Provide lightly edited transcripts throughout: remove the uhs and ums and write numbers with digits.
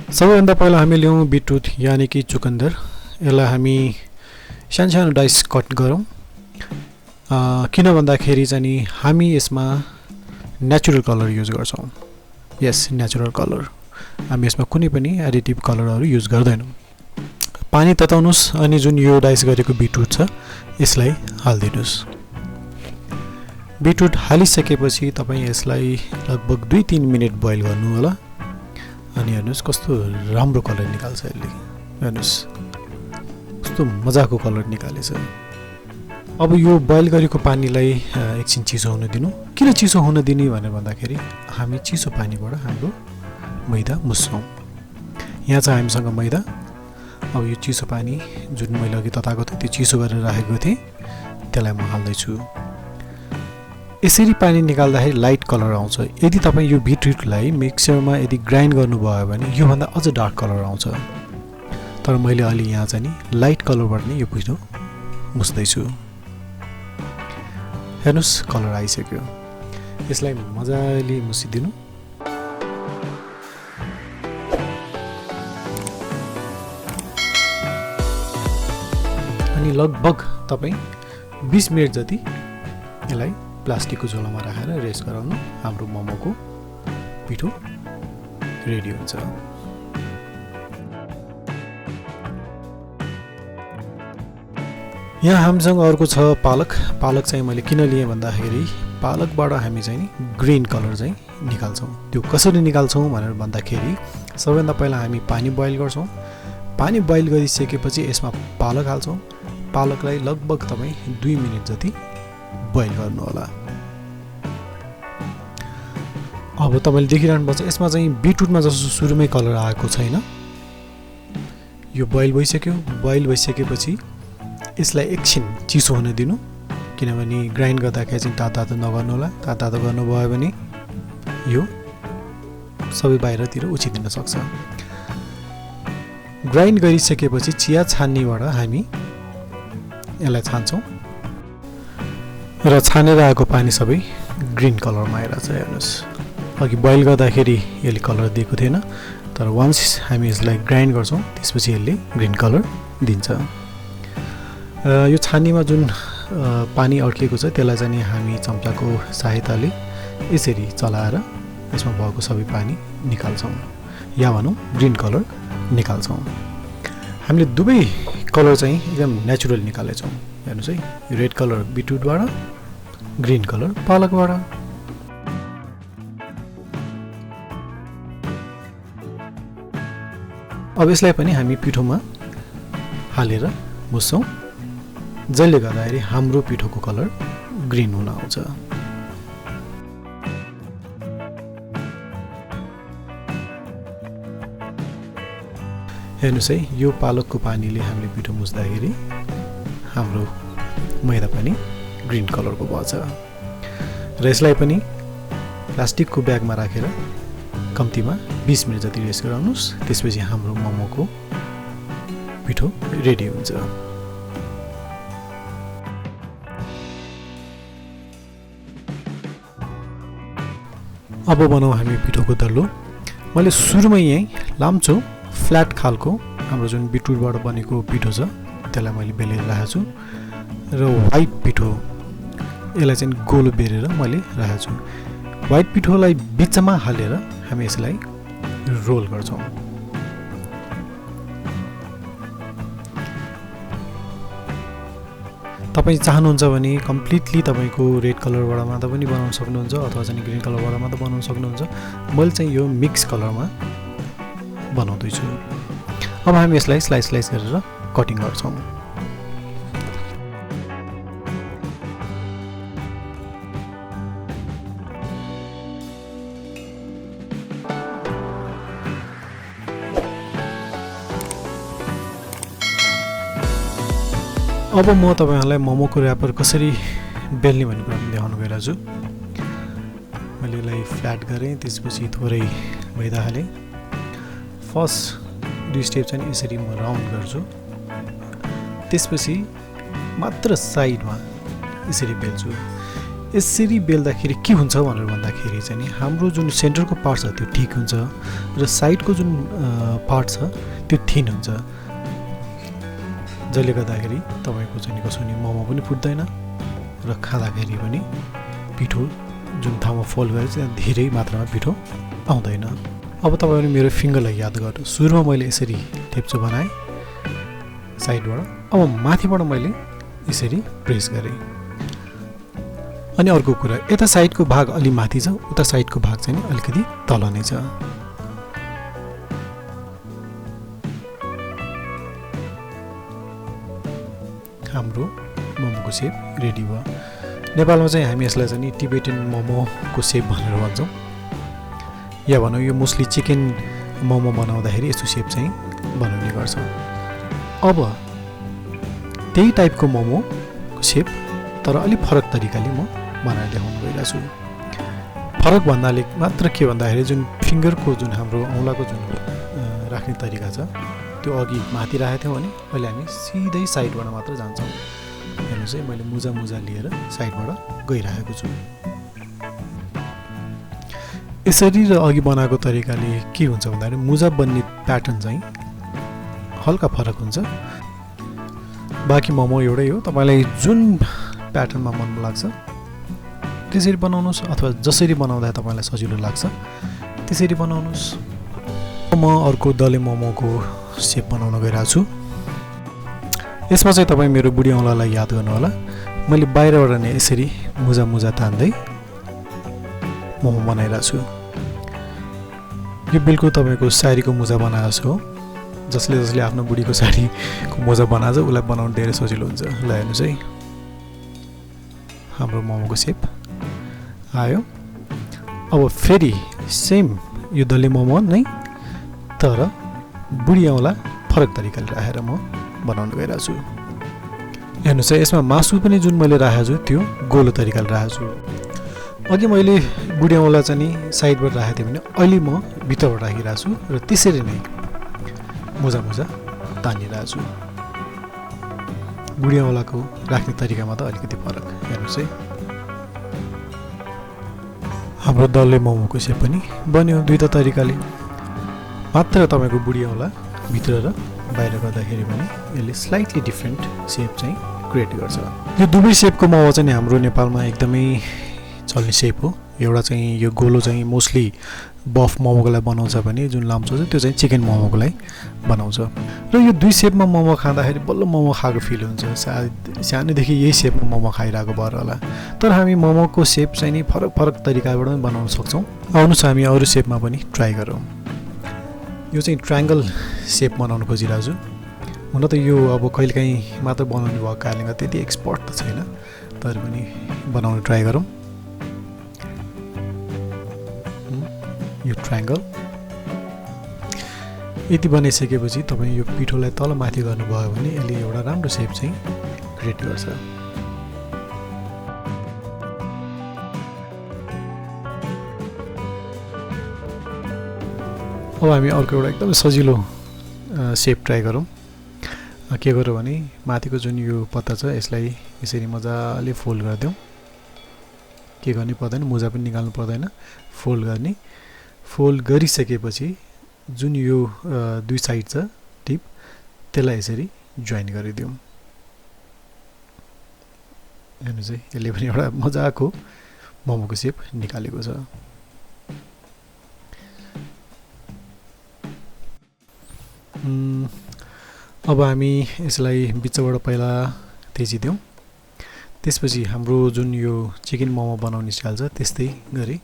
सबैभन्दा पहिला हामी लियौँ बिटरुट यानि कि चुकन्दर। यसलाई हामी सानो सानो डाइस कट गरौँ। किन भन्दाखेरि चाहिँ हामी यसमा नेचुरल कलर युज गर्छौँ। यस, नेचुरल कलर। हामी यसमा कुनै पनि एडिटिभ कलरहरू युज गर्दैनौँ। पानी तताउनुस् अनि जुन यो डाइस गरेको बिटरुट छ यसलाई हालिदिनुस्। बिटरुट हालिसकेपछि तपाईँ यसलाई लगभग 2-3 मिनट बोइल गर्नु होला। अनि हेर्नुहोस् कस्तो राम्रो कलर निकाल्छ यसले। हेर्नुहोस् कस्तो मजाको कलर निकालेछ। अब यो बोइल गरेको पानीलाई एकछिन चिसो हुन दिनु। किन चिसो हुन दिने भनेर भन्दाखेरि हामी चिसो पानीबाट हाम्रो मैदा मुस्छौँ। यहाँ छ हामीसँग मैदा। अब यो चिसो पानी जुन मैले अघि तताएको थिएँ त्यो चिसो गरेर राखेको थिएँ त्यसलाई म हाल्दैछु। यसरी पानी निकाल्दाखेरि लाइट कलर आउँछ। यदि तपाईँ यो बिटरुटलाई मिक्सरमा यदि ग्राइन्ड गर्नुभयो भने योभन्दा अझ डार्क कलर आउँछ। तर मैले अलि यहाँ चाहिँ नि लाइट कलरबाट नै यो पिठो मुस्दैछु। हेर्नुहोस् कलर आइसक्यो। यसलाई मजाले मुसिदिनु। अनि लगभग तपाईँ 20 मिनट जति यसलाई प्लास्टिकको झोलामा राखेर रेस्ट गराउनु। हाम्रो मोमोको पिठो रेडी हुन्छ। यहाँ हामीसँग अर्को छ पालक। पालक चाहिँ मैले किन लिएँ भन्दाखेरि पालकबाट हामी चाहिँ नि ग्रीन कलर चाहिँ निकाल्छौँ। त्यो कसरी निकाल्छौँ भनेर भन्दाखेरि सबैभन्दा पहिला हामी पानी बोइल गर्छौँ। पानी बोइल गरिसकेपछि यसमा पालक हाल्छौँ। पालकलाई लगभग तपाईँ 2 मिनट जति बोइल गर्नु होला। अब तपाईँले देखिरहनुपर्छ यसमा चाहिँ बिटरुटमा जस्तो सुरुमै कलर आएको छैन। यो बोइल भइसक्यो। बोइल भइसकेपछि यसलाई एकछिन चिसो हुन दिनु। किनभने ग्राइन्ड गर्दाखेरि चाहिँ तातो नगर्नु होला। तातो गर्नुभयो भने यो सबै बाहिरतिर उछिदिन सक्छ। ग्राइन्ड गरिसकेपछि चिया छान्नीबाट हामी यसलाई छान्छौँ र छानेर आएको पानी सबै ग्रीन कलरमा आइरहेछ। हेर्नुहोस् अघि बोइल गर्दाखेरि यसले कलर दिएको थिएन। तर वन्स हामी यसलाई ग्राइन्ड गर्छौँ त्यसपछि यसले ग्रीन कलर दिन्छ। यो छानीमा जुन पानी अड्किएको छ त्यसलाई चाहिँ हामी चम्चाको सहायताले यसरी चलाएर यसमा भएको सबै पानी निकाल्छौँ या भनौँ ग्रीन कलर निकाल्छौँ। हामीले दुवै कलर चाहिँ एकदम नेचुरल निकालेछौँ। हेर्नुहोस् है, रेड कलर बिटरुटबाट, ग्रीन कलर पालकबाट। अब यसलाई पनि हामी पिठोमा हालेर मुस्छौँ जसले गर्दाखेरि हाम्रो पिठोको कलर ग्रीन हुन आउँछ। हेर्नुहोस् है, यो पालकको पानीले हामीले पिठो मुस्दाखेरि हाम्रो मैदा पनि ग्रीन कलरको भएछ। र यसलाई पनि प्लास्टिकको ब्यागमा राखेर कम्तीमा 20 मिनट जति रेस्ट गराउनुहोस्। त्यसपछि हाम्रो मोमोको पिठो रेडी हुन्छ। अब बनाऊ हामी पिठोको दल्लो। मैले सुरुमै यहीँ लाम्चो फ्ल्याट खालको हाम्रो जुन बिटरुटबाट बनेको पिठो छ त्यसलाई मैले बेलेर राखेको छु र व्हाइट पिठो यसलाई चाहिँ गोलो बेरेर मैले राखेको छु। व्हाइट पिठोलाई बिचमा हालेर हामी यसलाई रोल गर्छौँ। तपाईँ चाहनुहुन्छ भने कम्प्लिटली तपाईँको रेड कलरबाट मात्र पनि बनाउन सक्नुहुन्छ अथवा चाहिँ ग्रीन कलरबाट मात्र बनाउन सक्नुहुन्छ। मैले चाहिँ यो मिक्स कलरमा बनाउँदैछु। अब हामी यसलाई स्लाइस गरेर कटिङ गर्छौँ। अब म तपाईहरुलाई मोमोको र्यापर कसरी बेल्ने भन्ने कुरा देखाउन गइरहेको छु। मैले यसलाई फ्ल्याट गरेँ, त्यसपछि थोरै मैदा हालेँ। फर्स्ट 2 स्टेप चाहिँ यसरी म राउन्ड गर्छु, त्यसपछि मात्र साइडमा यसरी बेल्छु। यसरी बेल्दाखेरि के हुन्छ भनेर भन्दाखेरि चाहिँ नि हाम्रो जुन सेन्टरको पार्ट छ त्यो ठिक हुन्छ र साइडको जुन पार्ट छ त्यो थिन हुन्छ, जसले गर्दाखेरि तपाईँको चाहिँ कसो नि मोमो पनि फुट्दैन र खाँदाखेरि पनि पिठो जुन ठाउँमा फोल्ड गरेर चाहिँ धेरै मात्रामा पिठो आउँदैन। अब तपाईँहरू मेरो फिङ्गरलाई याद गर्नु, सुरुमा मैले यसरी थेप्चो बनाएँ साइडबाट, अब माथिबाट मैले यसरी प्रेस गरेँ। अनि अर्को कुरा, यता साइडको भाग अलि माथि छ, उता साइडको भाग चाहिँ अलिकति तल नै छ। हाम्रो मोमोको सेप रेडी भयो। नेपालमा चाहिँ हामी यसलाई चाहिँ टिबेटन मोमोको सेप भनेर भन्छौँ, या भनौँ यो मोस्टली चिकन मोमो बनाउँदाखेरि यस्तो सेप चाहिँ बनाउने गर्छौँ। अब त्यही टाइपको मोमोको सेप तर अलिक फरक तरिकाले म बनाएर देखाउनु गइरहेको छु। फरक भन्नाले मात्र के भन्दाखेरि जुन फिङ्गरको जुन हाम्रो औँलाको जुन राख्ने तरिका छ त्यो अघि माथि राखेको थियौँ भने अहिले हामी सिधै साइडबाट मात्र जान्छौँ। हेर्नुहोस् है, मैले मुजा लिएर साइडबाट गइरहेको छु। यसरी र अघि बनाएको तरिकाले के हुन्छ भन्दाखेरि मुजा बन्ने प्याटर्न चाहिँ हल्का फरक हुन्छ। बाँकी मोमो एउटै हो, तपाईँलाई जुन प्याटर्नमा मन लाग्छ त्यसरी बनाउनुहोस्, अथवा जसरी बनाउँदा तपाईँलाई सजिलो लाग्छ त्यसरी बनाउनुहोस्। म अर्को डले मोमोको सेप बनाउन गइरहेको छु। यसमा चाहिँ तपाईँ मेरो बुढी औँलालाई याद गर्नु होला, मैले बाहिरबाट नै यसरी मुजा तान्दै मोमो बनाइरहेको छु। यो बिल्कुल तपाईँको साडीको मुजा बनाएको छु, जसले आफ्नो बुढीको साडीको मोजा बनाएको छ उसलाई बनाउनु धेरै सजिलो हुन्छ। ल हेर्नुहोस् है, हाम्रो मोमोको सेप आयो। अब फेरि सेम यो डल्ले मोमो नै तर बुढी औँला फरक तरिकाले राखेर म बनाउनु गइरहेको छु। हेर्नुहोस् है, यसमा मासु पनि जुन मैले राखेको छु त्यो गोलो तरिकाले राखेको छु। अघि मैले बुढी औँला चाहिँ नि साइडबाट राखेको थिएँ भने अहिले म भित्रबाट राखिरहेको छु र त्यसरी नै मुजा तानिरहेको छु। बुढी औँलाको राख्ने तरिकामा त अलिकति फरक। हेर्नुहोस् है, हाम्रो डल्ले मोमोको सेप पनि बन्यो दुईटा तरिकाले। मात्र तपाईँको बुढी औँला भित्र र बाहिर गर्दाखेरि पनि यसले स्लाइटली डिफ्रेन्ट सेप चाहिँ क्रिएट गर्छ। यो दुवै सेपको मोमो चाहिँ हाम्रो नेपालमा एकदमै चल्ने सेप हो। एउटा चाहिँ यो गोलो चाहिँ मोस्टली बफ मोमोको लागि बनाउँछ भने जुन लाम्चो छ त्यो चाहिँ चिकन मोमोको लागि बनाउँछ। र यो दुई सेपमा मोमो खाँदाखेरि बल्ल मोमो खाएको फिल हुन्छ। सायद सानैदेखि यही सेपमा मोमो खाइरहेको भएर होला। तर हामी मोमोको सेप चाहिँ नि फरक तरिकाबाट पनि बनाउन सक्छौँ। आउनुहोस् हामी अरू सेपमा पनि ट्राई गरौँ। यो चाहिँ ट्रायङ्गल सेप बनाउन खोजिरहेको छु। हुन त यो अब कहिलेकाहीँ मात्र बनाउने भएको कारणले गर्दा त्यति एक्सपर्ट त छैन, तर पनि बनाउन ट्राई गरौँ। यो ट्रायङ्गल यति बनाइसकेपछि तपाईँ यो पिठोलाई तल माथि गर्नुभयो भने यसले एउटा राम्रो सेप चाहिँ क्रिएट गर्छ। अब हामी अर्को एउटा एकदमै सजिलो सेप ट्राई गरौँ। के गरौँ भने माथिको जुन यो पत्ता छ यसलाई यसरी मजाले फोल्ड गरिदिउँ। के गर्ने पर्दैन, मुजा पनि निकाल्नु पर्दैन, फोल्ड गर्ने। फोल्ड गरिसकेपछि जुन यो दुई साइड छ टिप त्यसलाई यसरी जोइन गरिदिउँ। हेर्नुहोस् है, यसले पनि एउटा मजाको मोमोको सेप निकालेको छ। अब हामी यसलाई बिचबाट पहिला तेजिदिउँ। त्यसपछि हाम्रो जुन यो चिकन मोमो बनाउने स्टाइल छ त्यस्तै गरी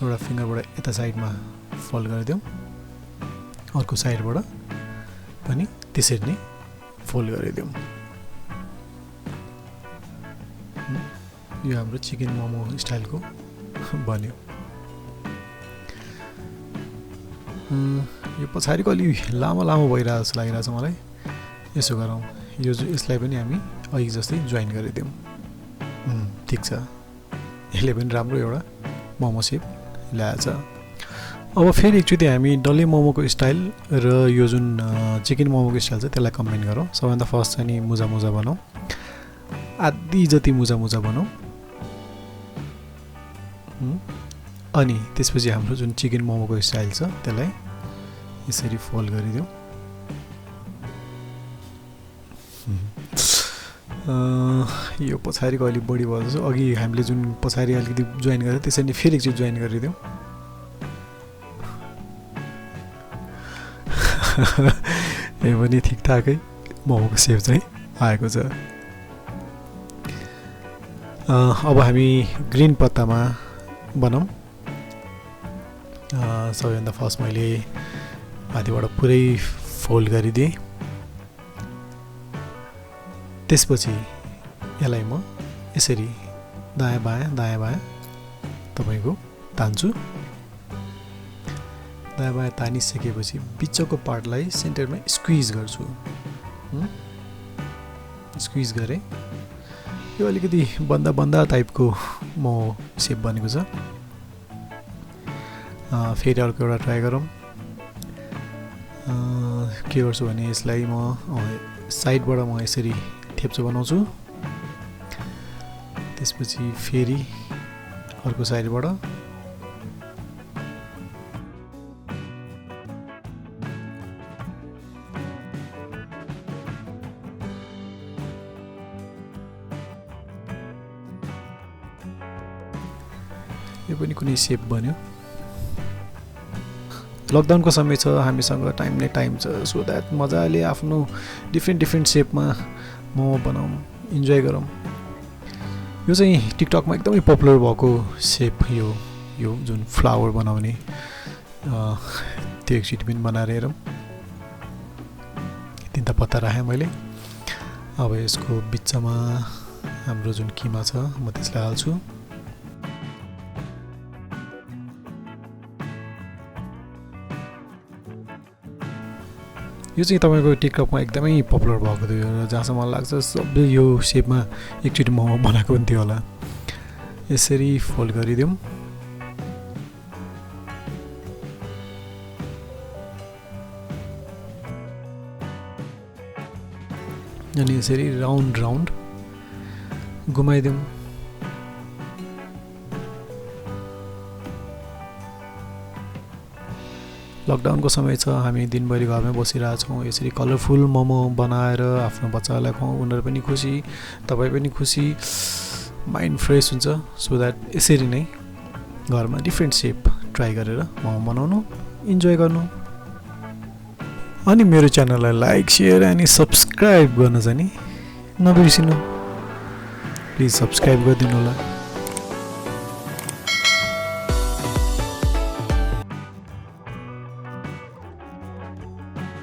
एउटा फिङ्गरबाट यता साइडमा फोल्ड गरिदिउँ, अर्को साइडबाट पनि त्यसरी नै फोल्ड गरिदिउँ। यो हाम्रो चिकन मोमो स्टाइलको बन्यो। यो पछाडिको अलि लामो भइरहेको जस्तो लागिरहेछ मलाई। यसो गरौँ, यसलाई पनि हामी अघि जस्तै जोइन गरिदिउँ। ठिक छ, यसले पनि राम्रो एउटा मोमो सेप ल्याएछ। अब फेरि एकचोटि हामी डल्ले मोमोको स्टाइल र यो जुन चिकन मोमोको स्टाइल छ त्यसलाई कम्बाइन गरौँ। सबैभन्दा फर्स्ट चाहिँ नि मुजा बनाऊ, आधी जति मुजा बनाऊ। अनि त्यसपछि हाम्रो जुन चिकन मोमोको स्टाइल छ त्यसलाई यसरी फोल्ड गरिदिउँ। यो पछाडिको अलिक बढी भयो जस्तो, अघि हामीले जुन पछाडि अलिकति जोइन गरेर त्यसरी फेरि एकचोटि जोइन गरिदिउँ। यो पनि ठिकठाकै मोमोको सेप चाहिँ आएको छ। अब हामी ग्रिन पत्तामा बनाऊँ। सबैभन्दा फर्स्ट मैले माथिबाट पुरै फोल्ड गरिदिएँ। त्यसपछि यसलाई म यसरी दायाँ बायाँ तपाईँको तान्छु। दायाँ बायाँ तानिसकेपछि बिचको पार्टलाई सेन्टरमा स्क्विज गर्छु। स्क्विज गरेँ। यो अलिकति बन्दा टाइपको मोमो सेप बनेको छ। फेरि अर्को एउटा ट्राई गरौँ। के गर्छु भने यसलाई म साइडबाट म यसरी थेप्चो बनाउँछु। त्यसपछि फेरि अर्को साइडबाट यो पनि कुनै सेप बन्यो। लकडाउनको समय छ, हामीसँग टाइम नै टाइम छ, सो द्याट मजाले आफ्नो डिफ्रेन्ट सेपमा मोमो बनाऊँ, इन्जोय गरौँ। यो चाहिँ टिकटकमा एकदमै पपुलर भएको सेप यो जुन फ्लावर बनाउने त्यो एकचोटि पनि बनाएर हेरौँ। 3 पत्ता राखेँ मैले। अब यसको बिचमा हाम्रो जुन किमा छ म त्यसलाई हाल्छु। यो चाहिँ तपाईँको टिकटकमा एकदमै पपुलर भएको थियो र जहाँसम्म मलाई लाग्छ सबले यो सेपमा एकचोटि मोमो बनाएको पनि थियो होला। यसरी फोल्ड गरिदिउँ। अनि यसरी राउन्ड घुमाइदिउँ। लकडाउनको समय छ, हामी दिनभरि घरमै बसिरहेछौँ। यसरी कलरफुल मोमो बनाएर आफ्नो बच्चाहरूलाई खुवाउँ, उनीहरू पनि खुसी, तपाईँ पनि खुसी, माइन्ड फ्रेस हुन्छ। सो द्याट यसरी नै घरमा डिफ्रेन्ट सेप ट्राई गरेर मोमो बनाउनु, इन्जोय गर्नु। अनि मेरो च्यानललाई लाइक, सेयर अनि सब्सक्राइब गर्न चाहिँ नि नबिर्सिनु। प्लिज सब्सक्राइब गरिदिनु होला।